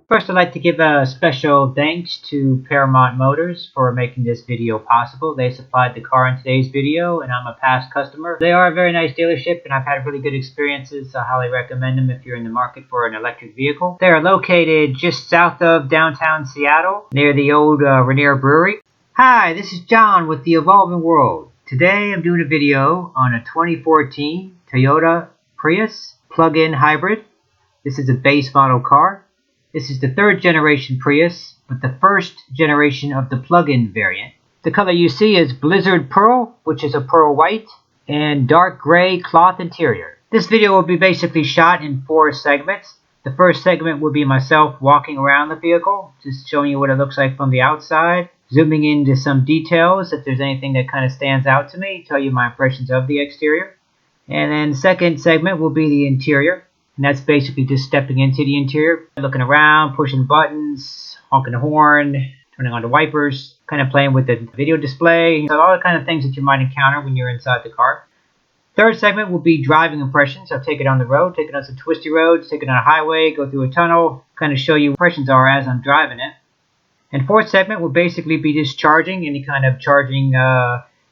First, I'd like to give a special thanks to Parramatta Motors for making this video possible. They supplied the car in today's video, and I'm a past customer. They are a very nice dealership, and I've had really good experiences. I highly recommend them if you're in the market for an electric vehicle. They are located just south of downtown Seattle, near the old Rainier Brewery. Hi, this is John with the Evolving World. Today, I'm doing a video on a 2014 Toyota Prius Plug-in Hybrid. This is a base model car. This is the third generation Prius, but the first generation of the plug-in variant. The color you see is Blizzard Pearl, which is a pearl white, and dark gray cloth interior. This video will be basically shot in 4 segments. The first segment will be myself walking around the vehicle, just showing you what it looks like from the outside, zooming into some details if there's anything that kind of stands out to me, tell you my impressions of the exterior. And then the second segment will be the interior. And that's basically just stepping into the interior, looking around, pushing buttons, honking the horn, turning on the wipers, kind of playing with the video display, so all the kind of things that you might encounter when you're inside the car. Third segment will be driving impressions. I'll take it on the road, take it on some twisty roads, take it on a highway, go through a tunnel, kind of show you what impressions are as I'm driving it. And fourth segment will basically be just charging, any kind of charging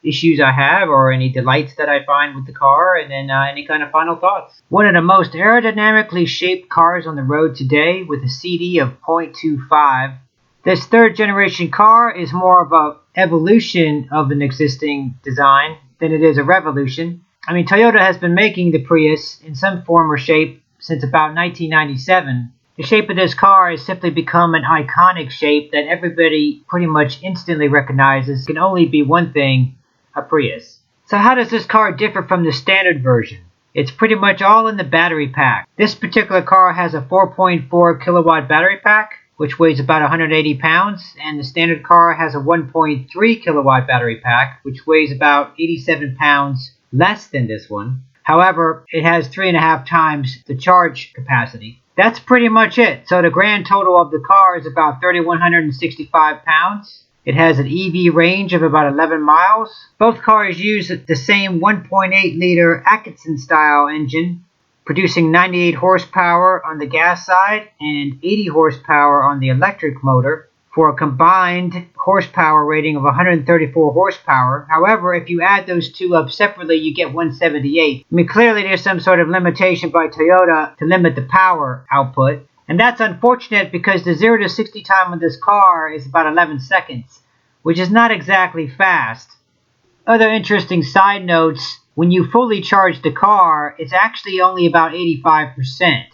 issues I have or any delights that I find with the car, and then any kind of final thoughts. One of the most aerodynamically shaped cars on the road today with a CD of 0.25. This third generation car is more of an evolution of an existing design than it is a revolution. I mean, Toyota has been making the Prius in some form or shape since about 1997. The shape of this car has simply become an iconic shape that everybody pretty much instantly recognizes can only be one thing: a Prius. So how does this car differ from the standard version? It's pretty much all in the battery pack. This particular car has a 4.4 kilowatt battery pack, which weighs about 180 pounds, and the standard car has a 1.3 kilowatt battery pack, which weighs about 87 pounds less than this one. However, it has 3.5 times the charge capacity. That's pretty much it. So the grand total of the car is about 3,165 pounds. It has an EV range of about 11 miles. Both cars use the same 1.8 liter Atkinson style engine, producing 98 horsepower on the gas side and 80 horsepower on the electric motor, for a combined horsepower rating of 134 horsepower. However, if you add those two up separately, you get 178. I mean, clearly there's some sort of limitation by Toyota to limit the power output. And that's unfortunate because the 0 to 60 time on this car is about 11 seconds, which is not exactly fast. Other interesting side notes: when you fully charge the car, it's actually only about 85%.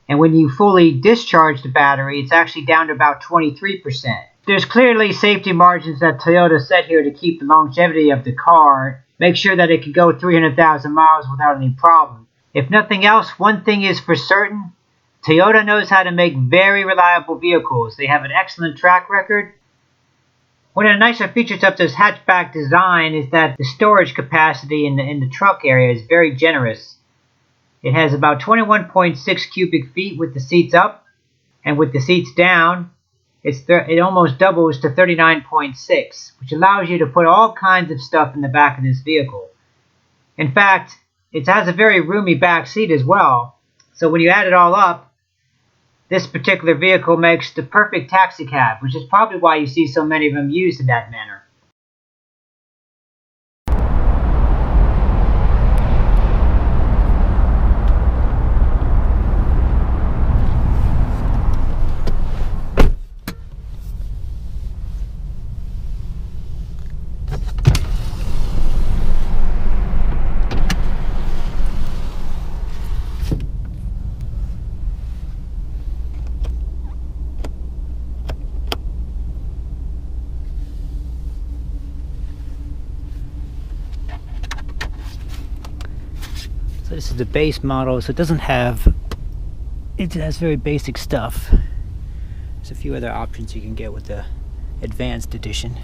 And when you fully discharge the battery, it's actually down to about 23%. There's clearly safety margins that Toyota set here to keep the longevity of the car, make sure that it can go 300,000 miles without any problem. If nothing else, one thing is for certain: Toyota knows how to make very reliable vehicles. They have an excellent track record. One of the nicer features of this hatchback design is that the storage capacity in the trunk area is very generous. It has about 21.6 cubic feet with the seats up, and with the seats down, it almost doubles to 39.6, which allows you to put all kinds of stuff in the back of this vehicle. In fact, it has a very roomy back seat as well, so when you add it all up, this particular vehicle makes the perfect taxi cab, which is probably why you see so many of them used in that manner. So this is the base model, so it has very basic stuff. There's a few other options you can get with the advanced edition.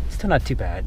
Still not too bad.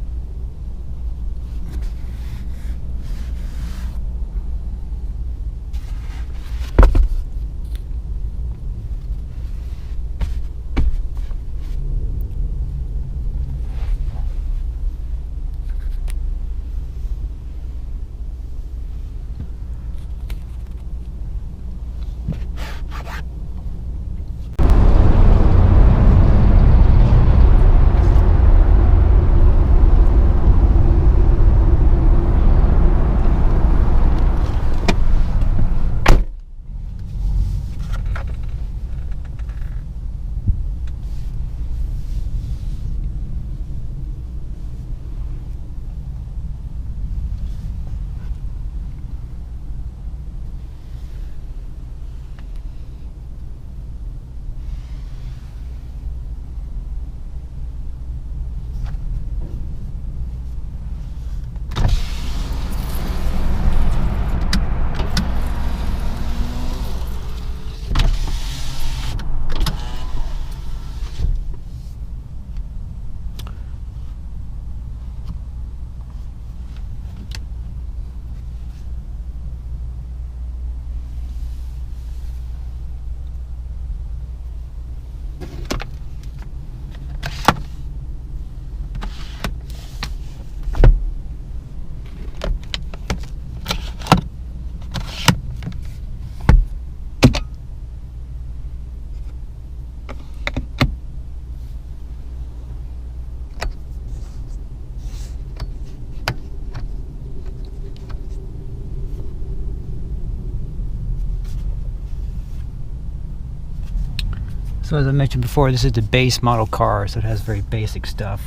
So as I mentioned before, this is the base model car, so it has very basic stuff.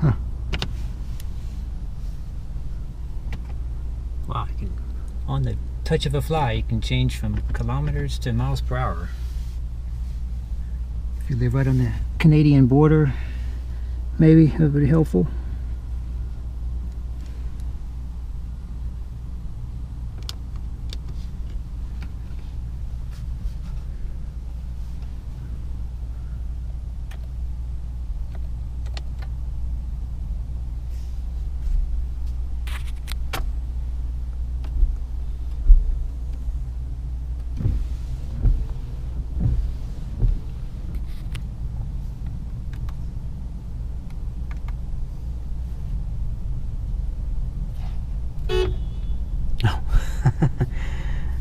Huh. Wow, you can, on the touch of a fly, you can change from kilometers to miles per hour. If you live right on the Canadian border, maybe that would be helpful.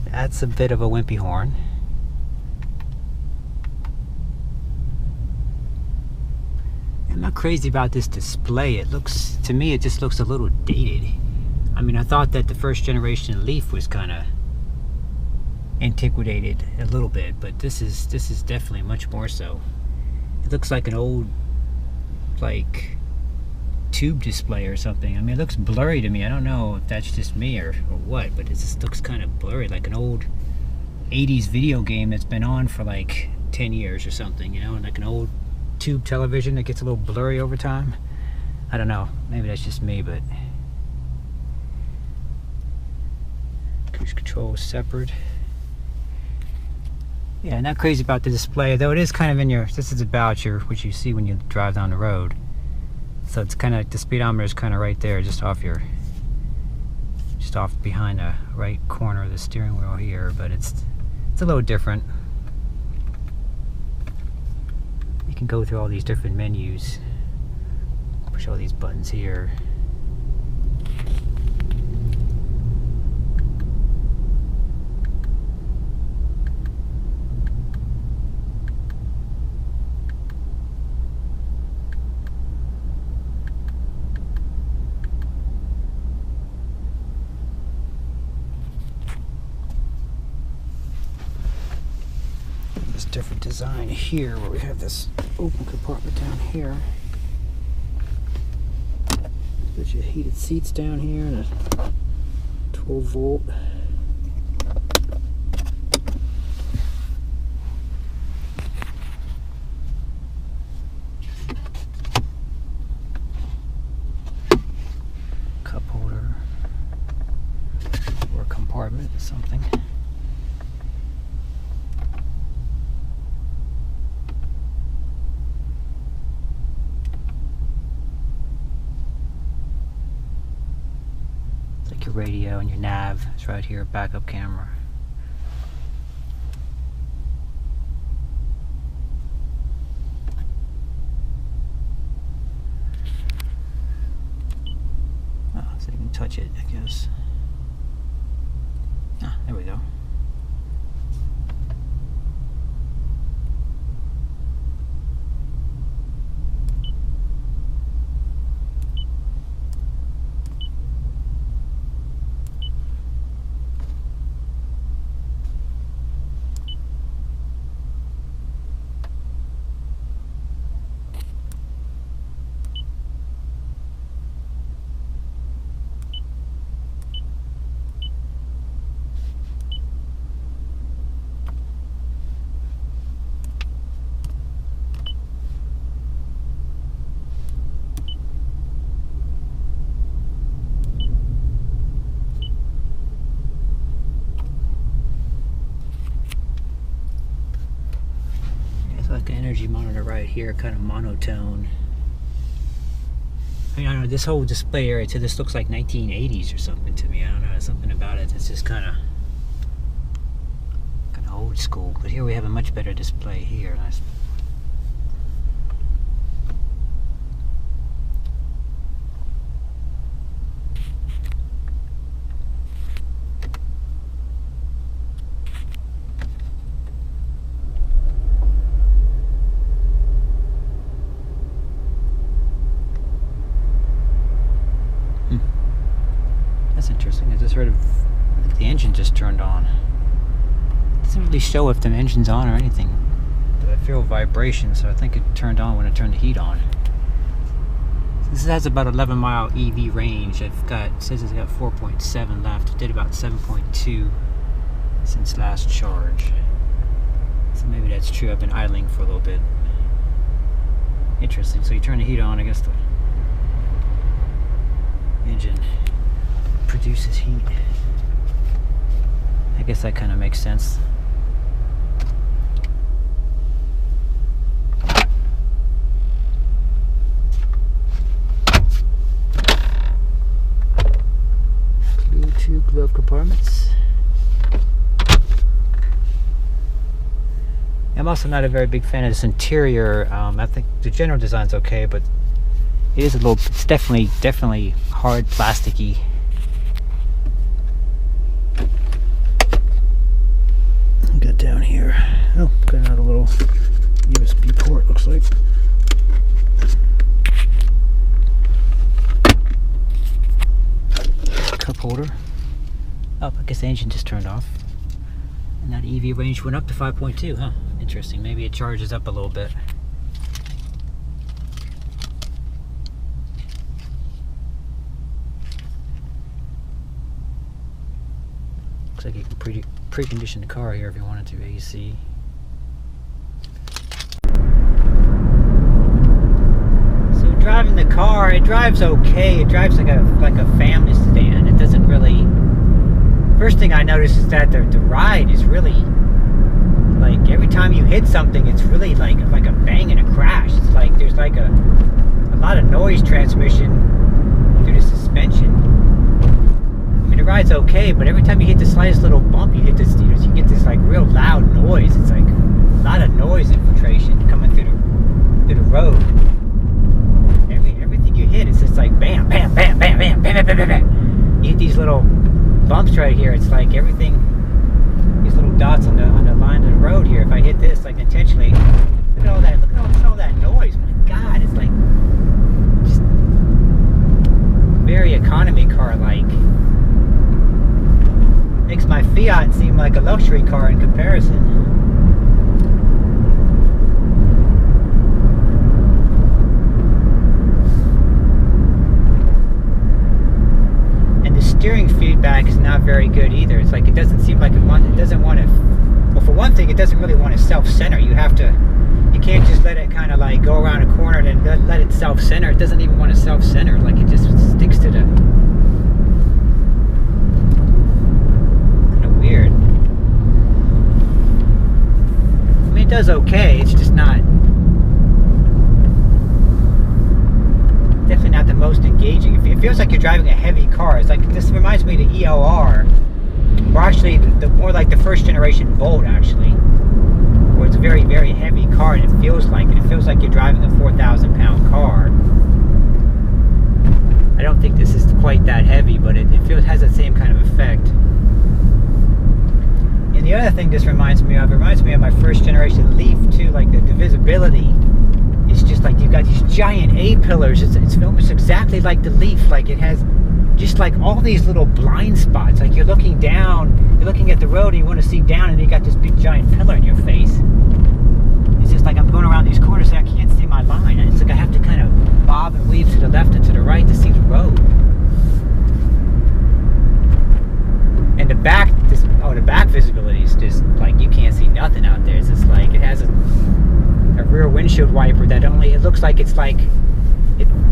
That's a bit of a wimpy horn. I'm not crazy about this display. It looks, to me, it just looks a little dated. I mean, I thought that the first generation LEAF was kind of antiquated a little bit, but this is definitely much more so. It looks like an old, like, tube display or something. I mean, it looks blurry to me. I don't know if that's just me or what, but it just looks kind of blurry, like an old 80s video game that's been on for like 10 years or something, you know, and like an old tube television that gets a little blurry over time. I don't know, maybe that's just me, but cruise control is separate. Yeah, not crazy about the display, though it is kind of in your, this is about your, what you see when you drive down the road. So it's kind of like the speedometer is kind of right there, just off behind the right corner of the steering wheel here, but it's a little different. You can go through all these different menus, push all these buttons here. Different design here where we have this open compartment down here. There's your heated seats down here and a 12 volt. Cup holder or compartment, something. Your radio and your nav. It's right here, backup camera. Oh, so you can touch it, I guess. Ah, there we go. Like an energy monitor right here, kind of monotone. I mean, I don't know, this whole display area to this looks like 1980s or something to me. I don't know, there's something about it that's just kind of old school. But here we have a much better display here. Nice. That's interesting. I just heard of the engine engine just turned on. Doesn't really show if the engine's on or anything. But I feel vibration, so I think it turned on when I turned the heat on. This has about 11-mile EV range. It says it's got 4.7 left. It did about 7.2 since last charge. So maybe that's true. I've been idling for a little bit. Interesting. So you turn the heat on, I guess the engine produces heat. I guess that kind of makes sense. Two glove compartments. I'm also not a very big fan of this interior. I think the general design's okay, but it is a little, it's definitely hard plasticky. Got down here. Oh, got another little USB port, looks like. Cup holder. Oh, I guess the engine just turned off. And that EV range went up to 5.2, huh? Interesting. Maybe it charges up a little bit. Looks like you can precondition the car here if you wanted to. AC. So driving the car, it drives okay. It drives like a family sedan. It doesn't really. First thing I noticed is that the ride is really, like, every time you hit something, it's really like a bang and a crash. It's like there's like a lot of noise transmission through the suspension. I mean, the ride's okay, but every time you hit the slightest little bump, you hit this, you get this like real loud noise. It's like a lot of noise infiltration coming through the road. Everything you hit, it's just like bam, bam, bam, bam, bam, bam, bam, bam, bam. You hit these little bumps right here. It's like everything, these little dots on the line of the road here. If I hit this like intentionally, look at all that noise. My God, it's like just very economy car like. Makes my Fiat seem like a luxury car in comparison. Steering feedback is not very good either. It's like it doesn't seem like it doesn't want to. Well, for one thing, it doesn't really want to self-center. You can't just let it kind of like go around a corner and then let it self-center. It doesn't even want to self-center. Like it just sticks to the. Kind of weird. I mean, it does okay. It's just not. Definitely not the most engaging. It feels like you're driving a heavy car. It's like, this reminds me of the ELR, or actually the more like the first generation Volt, actually, where it's a very, very heavy car, and it feels like you're driving a 4,000-pound car. I don't think this is quite that heavy, but it has that same kind of effect. And the other thing this reminds me of my first generation Leaf too, like the visibility. It's just like you've got these giant A-pillars. It's almost exactly like the Leaf. Like it has just like all these little blind spots. Like you're looking down, you're looking at the road and you want to see down and you got this big giant pillar in your face. It's just like I'm going around these corners and I can't see my line. And it's like I have to kind of bob and weave to the left and to the right to see the road. And the back visibility is just like you can't see nothing out there. It's just like it has a rear windshield wiper that it looks like it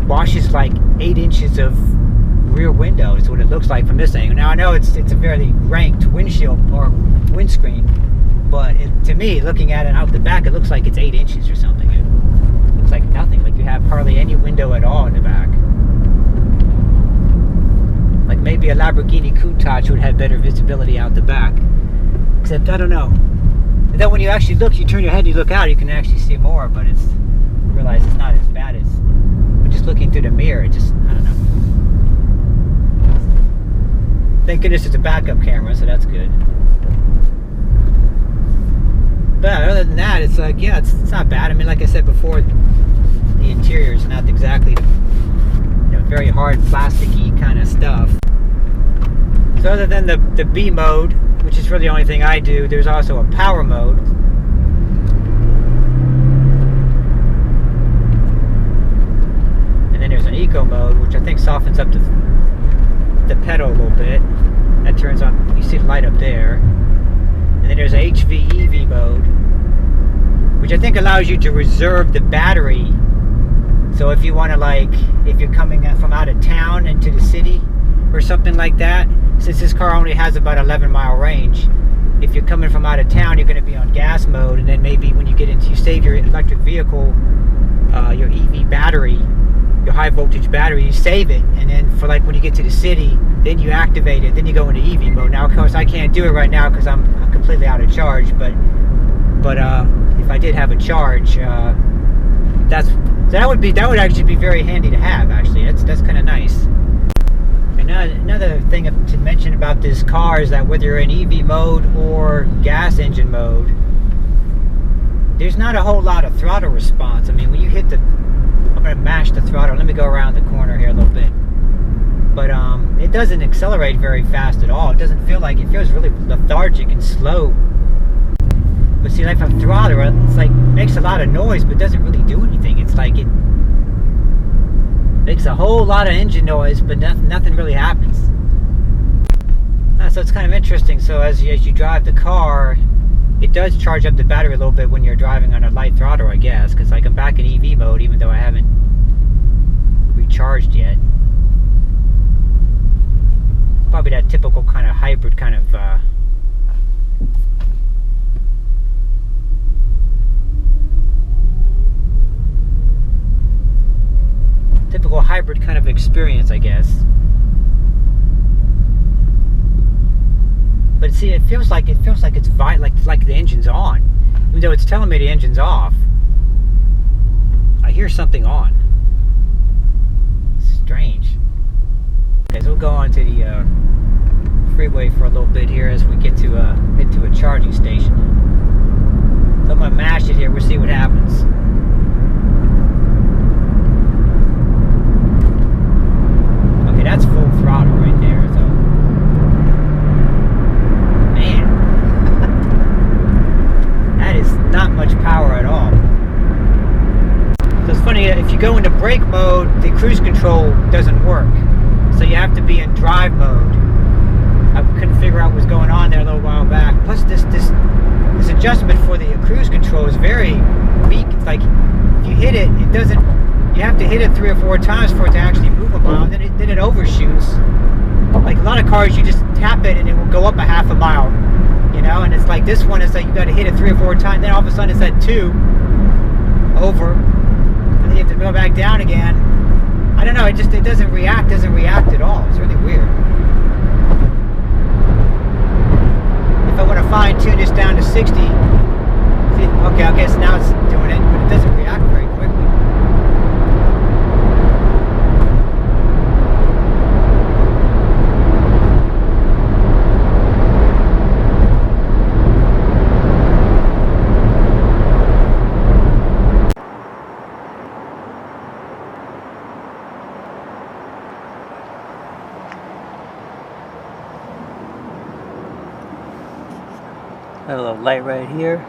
washes like 8 inches of rear window is what it looks like from this angle. Now I know it's a fairly ranked windshield or windscreen, but to me, looking at it out the back, it looks like it's 8 inches or something. It looks like nothing, like you have hardly any window at all in the back. Like maybe a Lamborghini Countach would have better visibility out the back, except I don't know. And then when you actually look, you turn your head and you look out, you can actually see more, but you realize it's not as bad as just looking through the mirror. It just, I don't know. Thank goodness it's a backup camera, so that's good. But other than that, it's like, yeah, it's not bad. I mean, like I said before, the interior is not exactly, very hard, plasticky kind of stuff. So other than the B mode, which is really the only thing I do, there's also a power mode. And then there's an eco mode, which I think softens up the pedal a little bit. That turns on, you see the light up there. And then there's HVEV mode, which I think allows you to reserve the battery. So if you want to, like, if you're coming from out of town into the city or something like that, since this car only has about 11-mile range, if you're coming from out of town, you're going to be on gas mode, and then maybe when you get into, you save your electric vehicle, your EV battery, your high voltage battery, you save it, and then for like when you get to the city, then you activate it, then you go into EV mode. Now of course I can't do it right now because I'm completely out of charge, but if I did have a charge, that would actually be very handy to have. Actually, that's kind of nice. Another thing to mention about this car is that whether you're in EV mode or gas engine mode, there's not a whole lot of throttle response. I mean, when you hit I'm going to mash the throttle. Let me go around the corner here a little bit. But it doesn't accelerate very fast at all. It doesn't feel like, it feels really lethargic and slow. But see, like from throttle, it's like, makes a lot of noise, but doesn't really do anything. It's like it makes a whole lot of engine noise, but nothing really happens. So it's kind of interesting. So as you drive the car, it does charge up the battery a little bit when you're driving on a light throttle, I guess, because like I'm back in EV mode, even though I haven't recharged yet. Probably that typical kind of hybrid kind of experience, I guess. But see, it feels like it's like the engine's on, even though it's telling me the engine's off. I hear something on. Strange. Okay, so we'll go on to the freeway for a little bit here as we get to a charging station. So I'm gonna mash it here. We'll see what happens. Okay, that's full throttle right there. So, man, that is not much power at all. So it's funny, if you go into brake mode, the cruise control doesn't work. So you have to be in drive mode. I couldn't figure out what was going on there a little while back. Plus this adjustment for the cruise control is very weak. It's like if you hit it, it doesn't, you have to hit it 3 or 4 times for it to actually move a mile, then it overshoots. Like a lot of cars, you just tap it and it will go up a half a mile, you know, and it's like this one is like you got to hit it 3 or 4 times, then all of a sudden it's at 2 over, and then you have to go back down again. I don't know, it doesn't react at all. It's really weird. If I want to fine tune this down to 60, see, okay, I guess now it's doing it, but it doesn't react very quickly. Got a little light right here.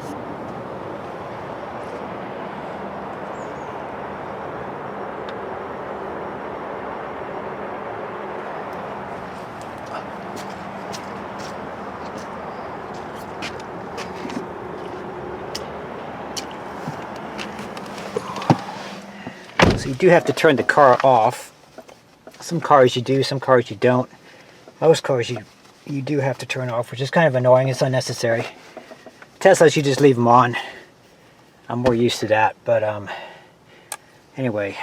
So you do have to turn the car off. Some cars you do, some cars you don't. Most cars you do have to turn off, which is kind of annoying. It's unnecessary. Teslas, you just leave them on. I'm more used to that, but anyway,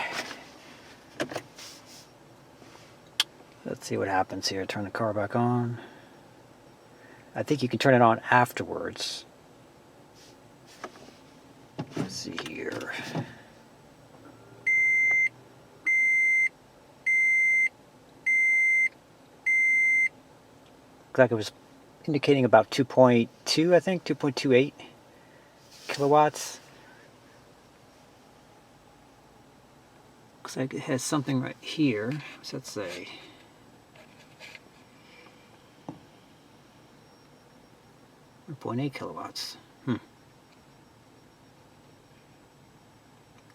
let's see what happens here. Turn the car back on. I think you can turn it on afterwards. Let's see here. Looks like it was indicating about 2.2, I think, 2.28 kilowatts. Looks like it has something right here. What's that say? 2.8 kilowatts.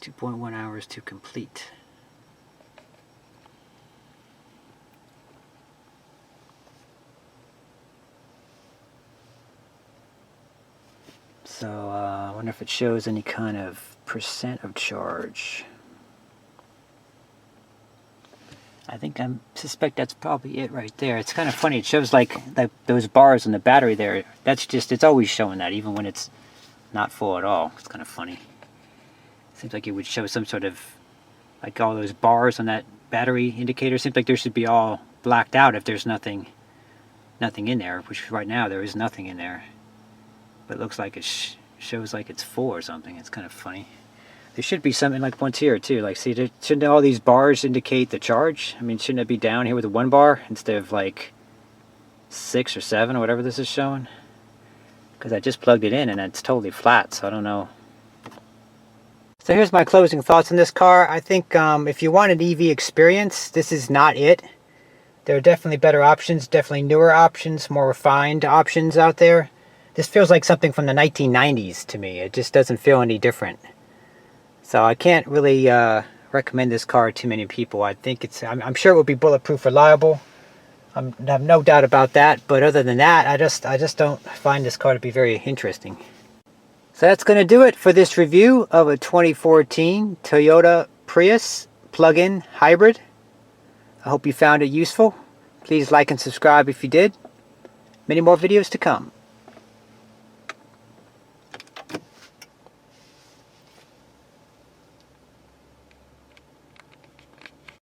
2.1 hours to complete. So I wonder if it shows any kind of percent of charge. I think I suspect that's probably it right there. It's kind of funny. It shows like those bars on the battery there. That's just, it's always showing that, even when it's not full at all. It's kind of funny. Seems like it would show some sort of, like all those bars on that battery indicator. Seems like there should be all blacked out if there's nothing in there, which right now there is nothing in there. But it looks like it shows like it's full or something. It's kind of funny. There should be something like once here too. Like, see, shouldn't all these bars indicate the charge? I mean, shouldn't it be down here with a 1 bar instead of like 6 or 7 or whatever this is showing? Because I just plugged it in and it's totally flat, so I don't know. So here's my closing thoughts on this car. I think if you want an EV experience, this is not it. There are definitely better options, definitely newer options, more refined options out there. This feels like something from the 1990s to me. It just doesn't feel any different. So I can't really recommend this car to many people. I think I'm sure it will be bulletproof reliable. I have no doubt about that. But other than that, I just don't find this car to be very interesting. So that's going to do it for this review of a 2014 Toyota Prius Plug-in Hybrid. I hope you found it useful. Please like and subscribe if you did. Many more videos to come.